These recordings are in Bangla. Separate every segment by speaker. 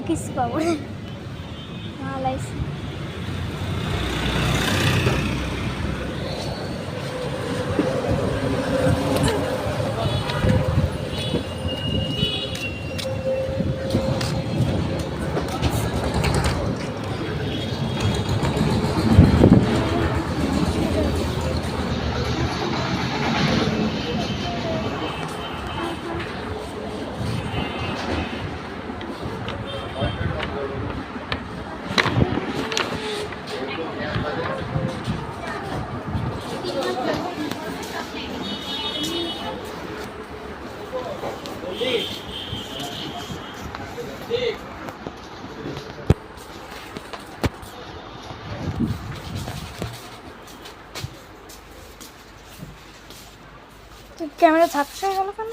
Speaker 1: কিছু পাবো না ভালো আছে ক্যামেরা ঝাপসা হয়ে গেল কেন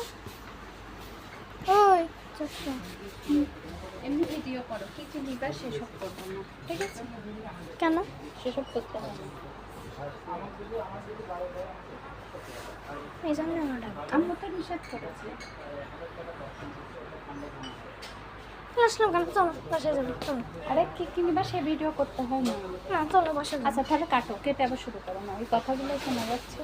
Speaker 1: ওই ঝাপসা
Speaker 2: এমনি ভিডিও করো, কি কি নিবা সেসব করবো না, ঠিক আছে?
Speaker 1: কেন
Speaker 2: সেসব করতে হবে না।
Speaker 1: এই জন্য আমার ডাক
Speaker 2: আম্মু তো নিষেধ করেছে।
Speaker 1: আসলাম কেন চলো বাসায় যাবো চলো
Speaker 2: আরে কি কি নিবা সে ভিডিও করতে হয় না।
Speaker 1: না চলো বাসায় যাবো
Speaker 2: আচ্ছা তাহলে কাটো, কেটে আবার শুরু করো না, ওই কথাগুলো শোনা যাচ্ছে।